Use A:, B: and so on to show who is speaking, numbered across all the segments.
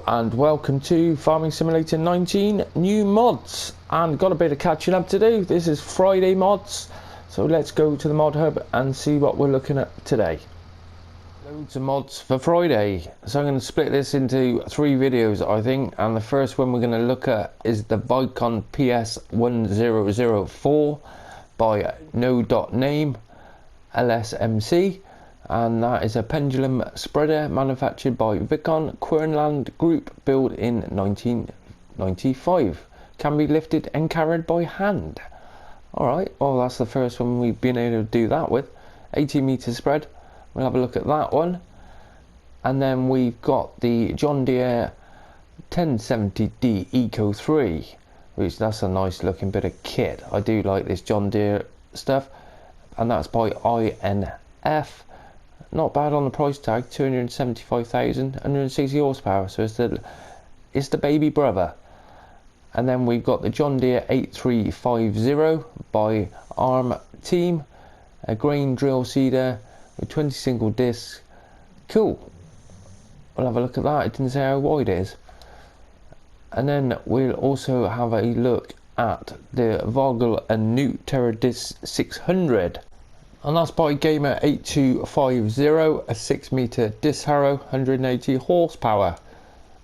A: and welcome to Farming Simulator 19 new mods, and got a bit of catching up to do. This is Friday mods, so let's go to the mod hub and see what we're looking at today. Loads of mods for Friday, so I'm going to split this into 3 videos I think, and the first one we're going to look at is the Vicon PS 1004 by no.name LSMC. And that is a pendulum spreader manufactured by Vicon Quernland Group, built in 1995. Can be lifted and carried by hand. Alright, well that's the first one we've been able to do that with. 80 meter spread. We'll have a look at that one. And then we've got the John Deere 1070D Eco 3, which that's a nice looking bit of kit. I do like this John Deere stuff. And that's by INF. Not bad on the price tag, 275,000, 160 horsepower, so it's the baby brother. And then we've got the John Deere 8350 by Arm Team, a grain drill seeder with 20 single discs. Cool. We'll have a look at that. It didn't say how wide it is. And then we'll also have a look at the Vogel and Noot Terra Disc 600. And that's by Gamer 8250, a 6 meter disc harrow, 180 horsepower.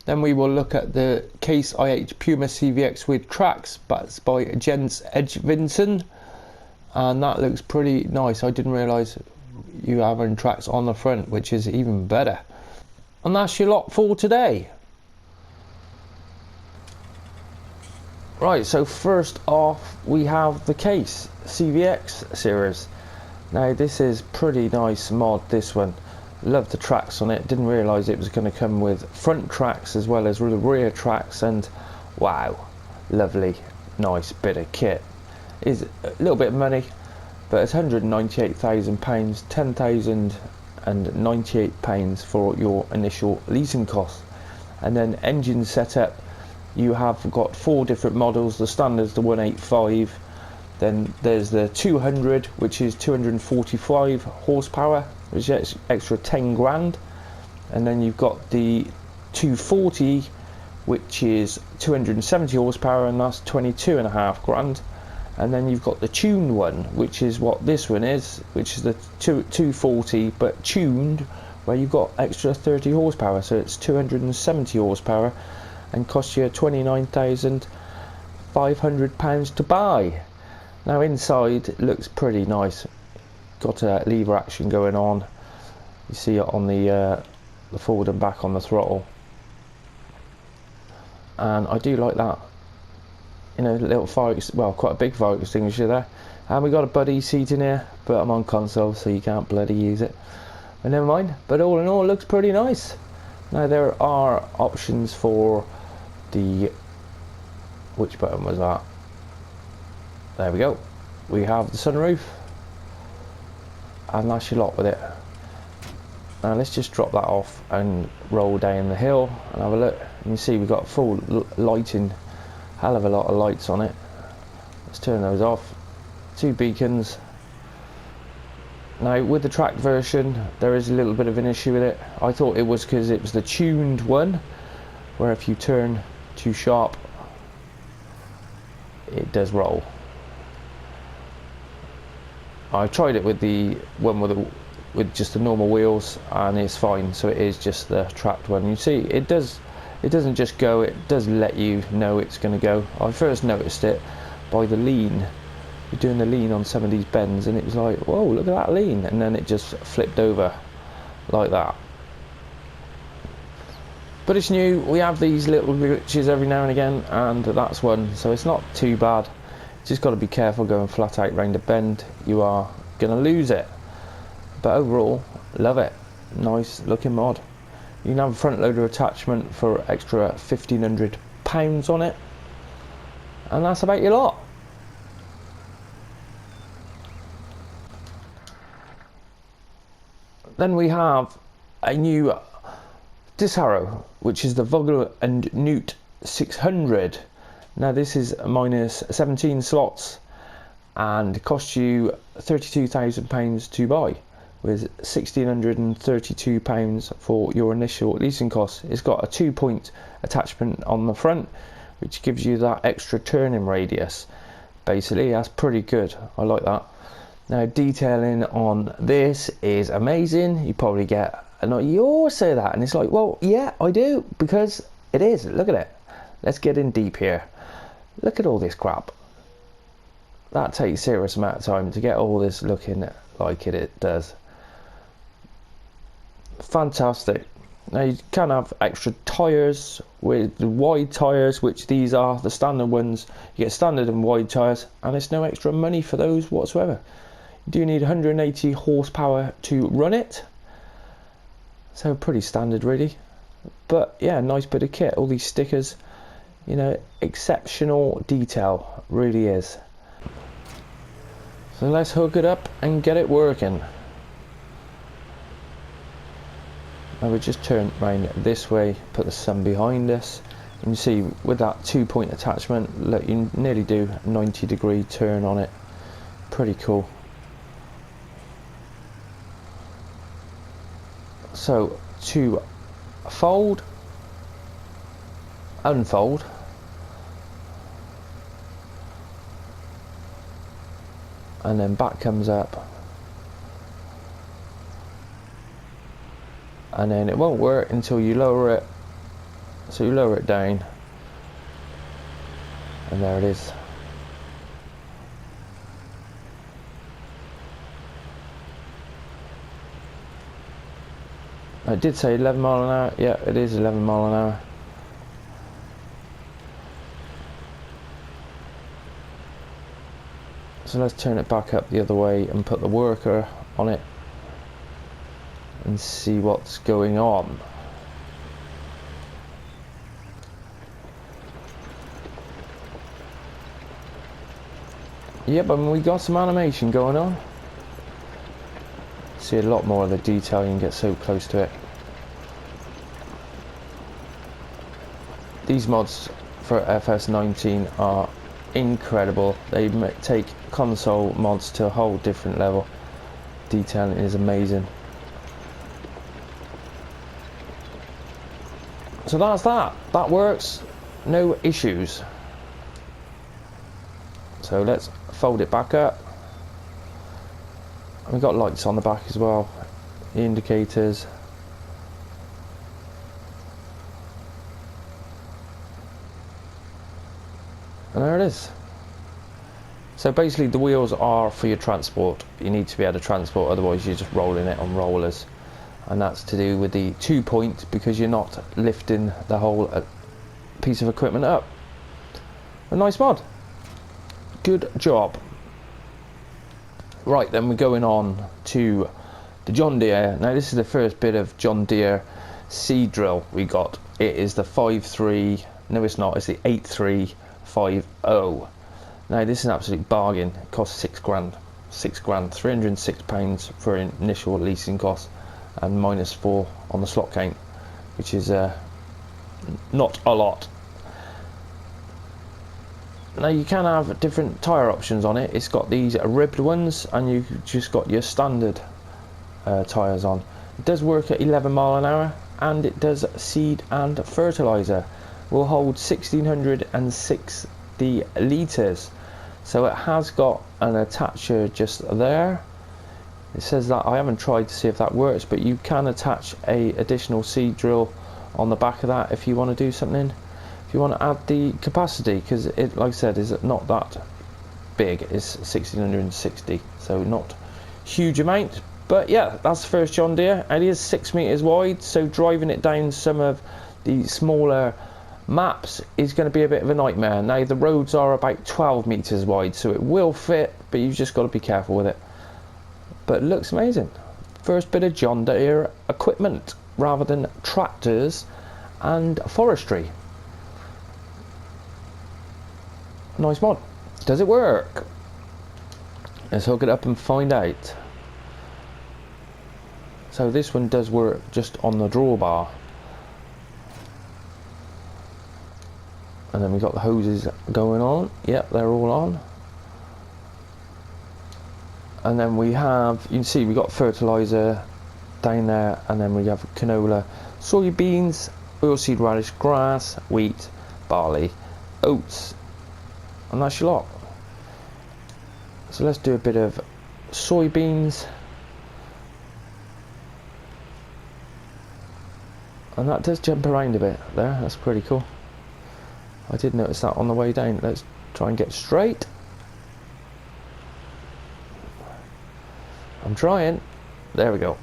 A: Then we will look at the Case IH Puma CVX with tracks, that's by Jens Edvinson, and that looks pretty nice. I didn't realise you having tracks on the front, which is even better. And that's your lot for today. Right, so first off we have the Case CVX series. Now this is pretty nice mod, this one. Love the tracks on it. Didn't realise it was going to come with front tracks as well as the rear tracks, and wow, lovely, nice bit of kit. Is a little bit of money, but it's £198,000, £10,098 for your initial leasing costs. And then engine setup, you have got 4 different models. The standard's the 185. Then there's the 200, which is 245 horsepower, which is extra 10 grand. And then you've got the 240, which is 270 horsepower, and that's 22.5 grand. And then you've got the tuned one, which is what this one is, which is the 240 but tuned, where you've got extra 30 horsepower, so it's 270 horsepower and costs you £29,500 to buy. Now inside it looks pretty nice. Got a lever action going on. You see it on the forward and back on the throttle, and I do like that. You know, little fire, well, quite a big fire extinguisher there. And we got a buddy seat in here, but I'm on console, so you can't bloody use it. But never mind. But all in all, it looks pretty nice. Now there are options for the, which button was that? There we go. We have the sunroof, and that's your lot with it. Now let's just drop that off and roll down the hill and have a look. You can see we've got full lighting, hell of a lot of lights on it. Let's turn those off. 2 beacons. Now with the track version, there is a little bit of an issue with it. I thought it was because it was the tuned one, where if you turn too sharp, it does roll. I tried it with the one with just the normal wheels, and it's fine. So it is just the tracked one. You see, it doesn't just go, it does let you know it's going to go. I first noticed it by the lean. You're doing the lean on some of these bends, and it was like, whoa, look at that lean, and then it just flipped over like that. But it's new. We have these little glitches every now and again, and that's one, so it's not too bad. Just got to be careful going flat out round a bend, you are going to lose it. But overall, love it. Nice looking mod. You can have a front loader attachment for extra £1,500 on it, and that's about your lot. Then we have a new disc harrow, which is the Vogel and Noot 600. Now this is minus 17 slots and costs you £32,000 to buy. with £1,632 for your initial leasing costs. It's got a 2-point attachment on the front, which gives you that extra turning radius. Basically, that's pretty good. I like that. Now, detailing on this is amazing. You probably get, and you always say that, and it's like, well, yeah, I do, because it is. Look at it. Let's get in deep here. Look at all this crap. That takes a serious amount of time to get all this looking like it does. Fantastic. Now you can have extra tyres with the wide tyres, which these are the standard ones. You get standard and wide tyres, and it's no extra money for those whatsoever. You do need 180 horsepower to run it, so pretty standard really. But yeah, nice bit of kit. All these stickers, you know, exceptional detail, really is. So let's hook it up and get it working. I would just turn round this way, put the sun behind us, and you see with that 2-point attachment, look, you nearly do a 90-degree turn on it. Pretty cool. So to fold, unfold, and then back comes up, and then it won't work until you lower it. So you lower it down, and there it is. I did say 11 mile an hour. Yeah, it is 11 mile an hour. So let's turn it back up the other way and put the worker on it and see what's going on. Yep, I mean, we got some animation going on. See a lot more of the detail, you can get so close to it. These mods for FS19 are incredible. They take console mods to a whole different level. Detailing is amazing. So that's that. That works. No issues. So let's fold it back up. We've got lights on the back as well, the indicators. And there it is. So basically the wheels are for your transport. You need to be able to transport, otherwise you're just rolling it on rollers. And that's to do with the 2-point, because you're not lifting the whole piece of equipment up. A nice mod. Good job. Right, then we're going on to the John Deere. Now this is the first bit of John Deere Seadrill we got. It is the 5.3, no it's not, it's the 8350. Now this is an absolute bargain. It costs £6 grand, £306 for initial leasing costs, and -4 on the slot count, which is not a lot. Now you can have different tyre options on it. It's got these ribbed ones, and you've just got your standard tyres on. It does work at 11 mile an hour, and it does seed and fertiliser. Will hold 1660 litres. So it has got an attacher just there. It says that, I haven't tried to see if that works, but you can attach a additional Seadrill on the back of that if you want to do something. If you want to add the capacity, because it, like I said, is not that big. It's 1660, so not huge amount. But yeah, that's the first John Deere. It is 6 meters wide, so driving it down some of the smaller maps is going to be a bit of a nightmare. Now the roads are about 12 meters wide, so it will fit, but you've just got to be careful with it. But it looks amazing. First bit of John Deere equipment rather than tractors and forestry. Nice mod. Does it work? Let's hook it up and find out. So this one does work just on the drawbar. And then we've got the hoses going on. Yep, they're all on. And then we have, you can see we got fertiliser down there, and then we have canola, soybeans, oilseed radish, grass, wheat, barley, oats, and that's your lot. So let's do a bit of soybeans, and that does jump around a bit there. That's pretty cool. I did notice that on the way down. Let's try and get straight. I'm trying. There we go.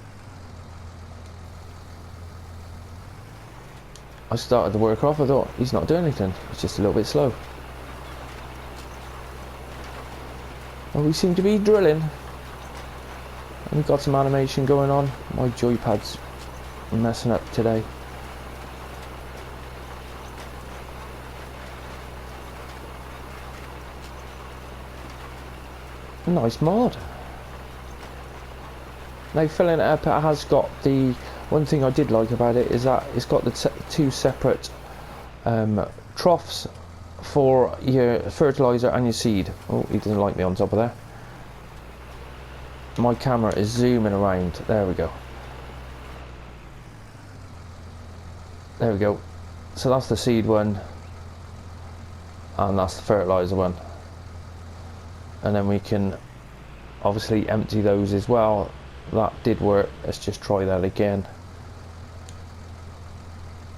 A: I started the work off, I thought he's not doing anything, it's just a little bit slow. Well, we seem to be drilling. And we've got some animation going on. My joypad's messing up today. Nice mod. Now filling it up, it has got the, one thing I did like about it is that it's got the two separate troughs for your fertiliser and your seed. Oh, he doesn't like me on top of there. My camera is zooming around. There we go. There we go. So that's the seed one, and that's the fertiliser one. And then we can obviously empty those as well. That did work. Let's just try that again.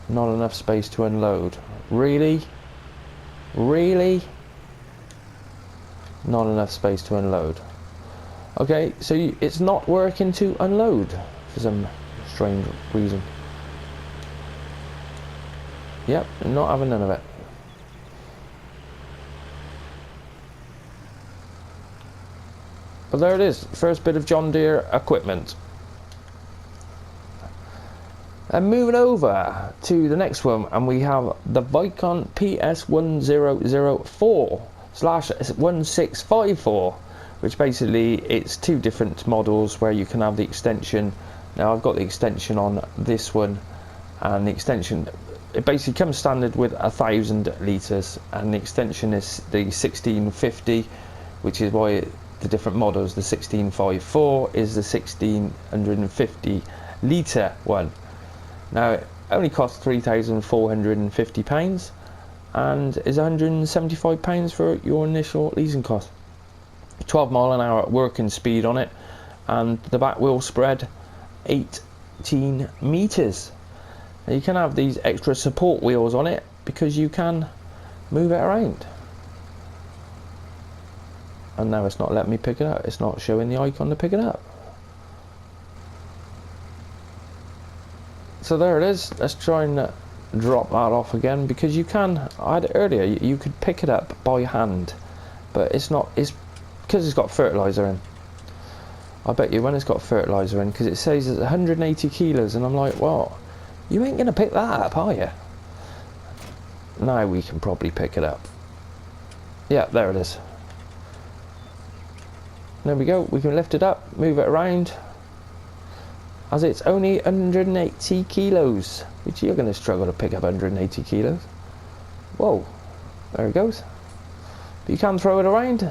A: Not enough space to unload. Really? Really? Not enough space to unload. Okay, so it's not working to unload for some strange reason. Yep, not having none of it. But there it is, first bit of John Deere equipment. And moving over to the next one, and we have the Vicon PS 1004/1654, which basically it's two different models where you can have the extension. Now I've got the extension on this one, and the extension, it basically comes standard with 1,000 litres, and the extension is the 1650, which is why the different models, the 1654 is the 1650 litre one. Now it only costs £3,450 and is £175 for your initial leasing cost. 12 mile an hour working speed on it, and the back wheel spread 18 meters. Now you can have these extra support wheels on it because you can move it around. And now it's not letting me pick it up. It's not showing the icon to pick it up. So there it is. Let's try and drop that off again, because you can, I had it earlier, you could pick it up by hand, but it's not, it's because it's got fertiliser in. I bet you when it's got fertiliser in, because it says it's 180 kilos, and I'm like, well, you ain't going to pick that up, are you? Now we can probably pick it up. Yeah, there it is. There we go, we can lift it up, move it around, as it's only 180 kilos, which you're going to struggle to pick up 180 kilos. Whoa, there it goes. But you can throw it around.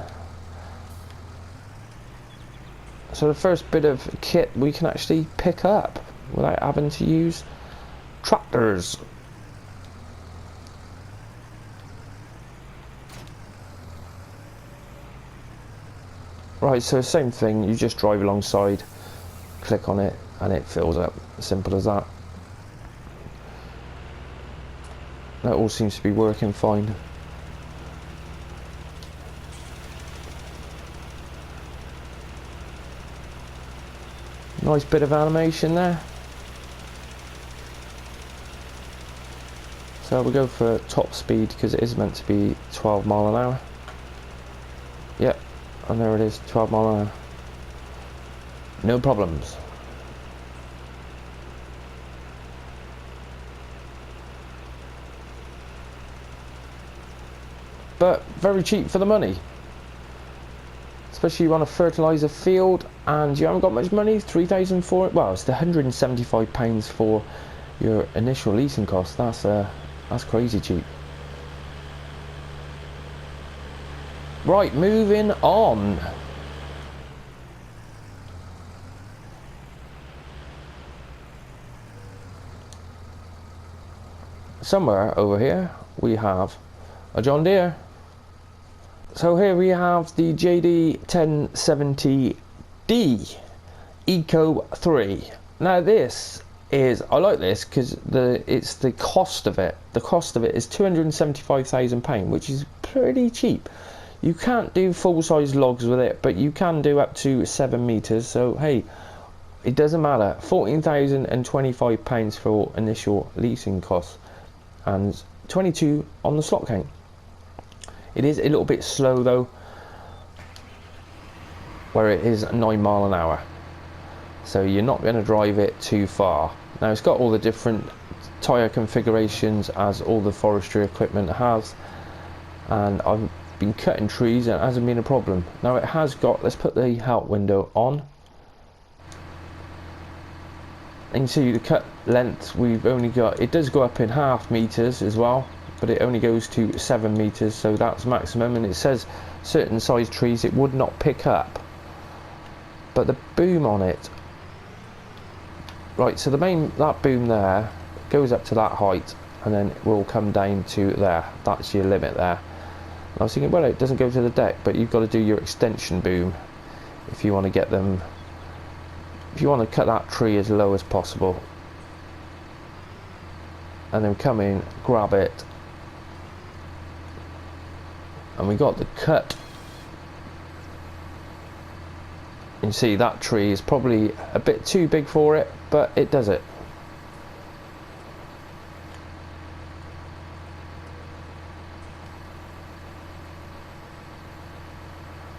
A: So the first bit of kit we can actually pick up without having to use tractors. Right, so same thing, you just drive alongside, click on it, and it fills up. Simple as that. That all seems to be working fine. Nice bit of animation there. So we'll go for top speed because it is meant to be 12 mile an hour. Yep. And there it is, 12 mile an hour. No problems. But very cheap for the money. Especially on a fertiliser field and you haven't got much money, 3,400, well, it's the £175 for your initial leasing cost. That's crazy cheap. Right, moving on. somewhere over here we have a John Deere. So here we have the JD 1070D Eco 3. Now this is, I like this because it's the cost of it. The cost of it is £275,000, which is pretty cheap. You can't do full-size logs with it, but you can do up to 7 meters. So hey, it doesn't matter. £14,025 for initial leasing costs, and 22 on the slot count. It is a little bit slow though, where it is 9 miles an hour. So you're not going to drive it too far. Now it's got all the different tyre configurations as all the forestry equipment has, and I've been cutting trees and it hasn't been a problem. Now it has got, let's put the help window on, and you see the cut length we've only got, it does go up in half meters as well, but it only goes to 7 meters, so that's maximum. And it says certain size trees it would not pick up, but the boom on it, right, so the main, that boom there goes up to that height and then it will come down to there. That's your limit there. And I was thinking, well, it doesn't go to the deck, but you've got to do your extension boom if you want to get them, if you want to cut that tree as low as possible, and then come in, grab it, and we got the cut. You see that tree is probably a bit too big for it, but it does it.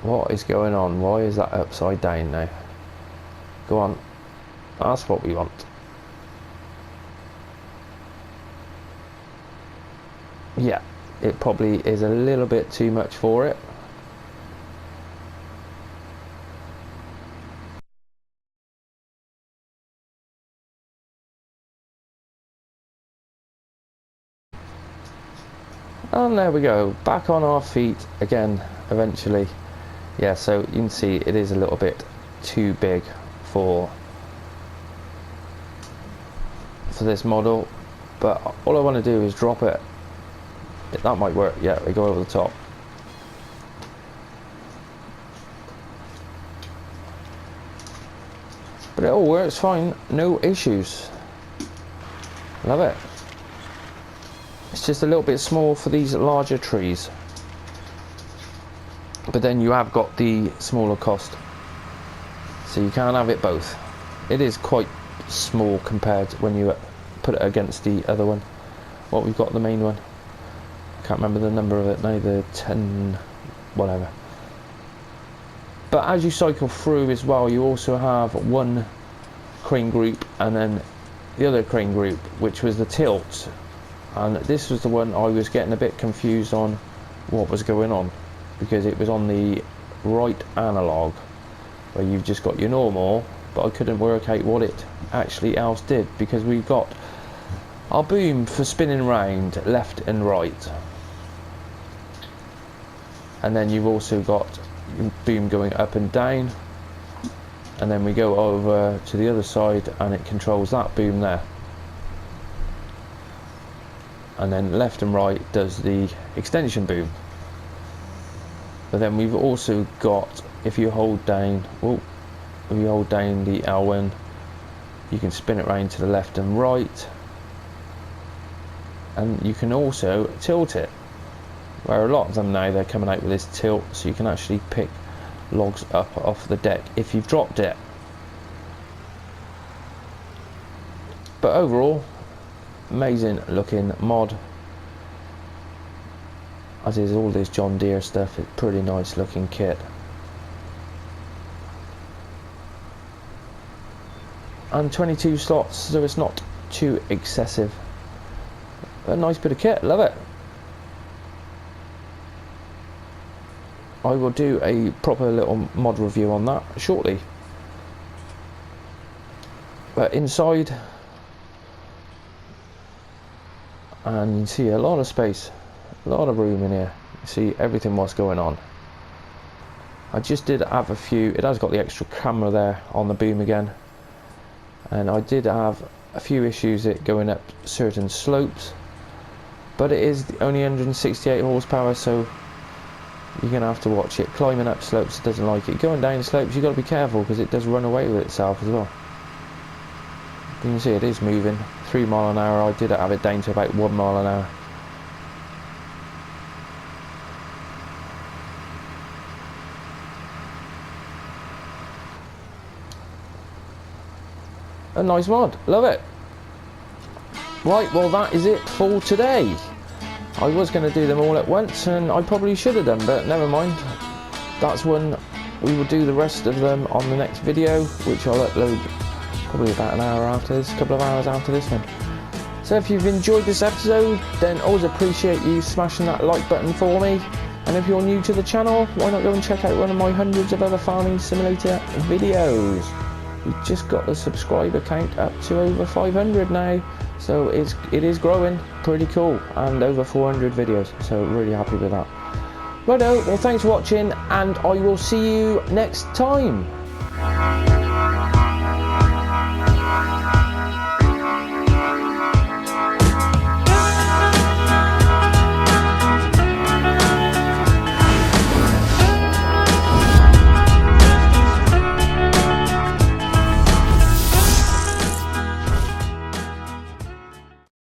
A: What is going on? Why is that upside down now? Go on, that's what we want. Yeah, it probably is a little bit too much for it. And there we go, back on our feet again eventually. Yeah, so you can see it is a little bit too big for this model, but all I want to do is drop it. That might work. Yeah, we go over the top. But it all works fine, no issues. Love it. It's just a little bit small for these larger trees, but then you have got the smaller cost, so you can't have it both. It is quite small compared to when you put it against the other one. What we've got, the main one, I can't remember the number of it now, the 10 whatever. But as you cycle through as well, you also have one crane group and then the other crane group, which was the tilt. And this was the one I was getting a bit confused on what was going on, because it was on the right analog where you've just got your normal, but I couldn't work out what it actually else did, because we've got our boom for spinning round left and right, and then you've also got your boom going up and down, and then we go over to the other side and it controls that boom there. And then left and right does the extension boom. But then we've also got, if you hold down, if you hold down the L1, you can spin it round to the left and right, and you can also tilt it, where a lot of them now they're coming out with this tilt, so you can actually pick logs up off the deck if you've dropped it. But overall, amazing looking mod, as is all this John Deere stuff. It's pretty nice looking kit, and 22 slots, so it's not too excessive. A nice bit of kit, love it. I will do a proper little mod review on that shortly. But inside, and you can see a lot of space, a lot of room in here. You see everything what's going on. I just did have a few, it has got the extra camera there on the boom again, and I did have a few issues it going up certain slopes, but it is only 168 horsepower, so you're going to have to watch it. Climbing up slopes, it doesn't like it. Going down slopes, you've got to be careful because it does run away with itself as well. You can see it is moving 3 mile an hour. I did have it down to about 1 mile an hour. A nice mod, love it. Right, well that is it for today. I was going to do them all at once and I probably should have done, but never mind. That's when we will do the rest of them on the next video, which I'll upload probably about an hour after this, a couple of hours after this one. So if you've enjoyed this episode, then always appreciate you smashing that like button for me. And if you're new to the channel, why not go and check out one of my hundreds of other farming simulator videos. We just got the subscriber count up to over 500 now, so it is growing, pretty cool, and over 400 videos, so really happy with that. Righto, well thanks for watching, and I will see you next time.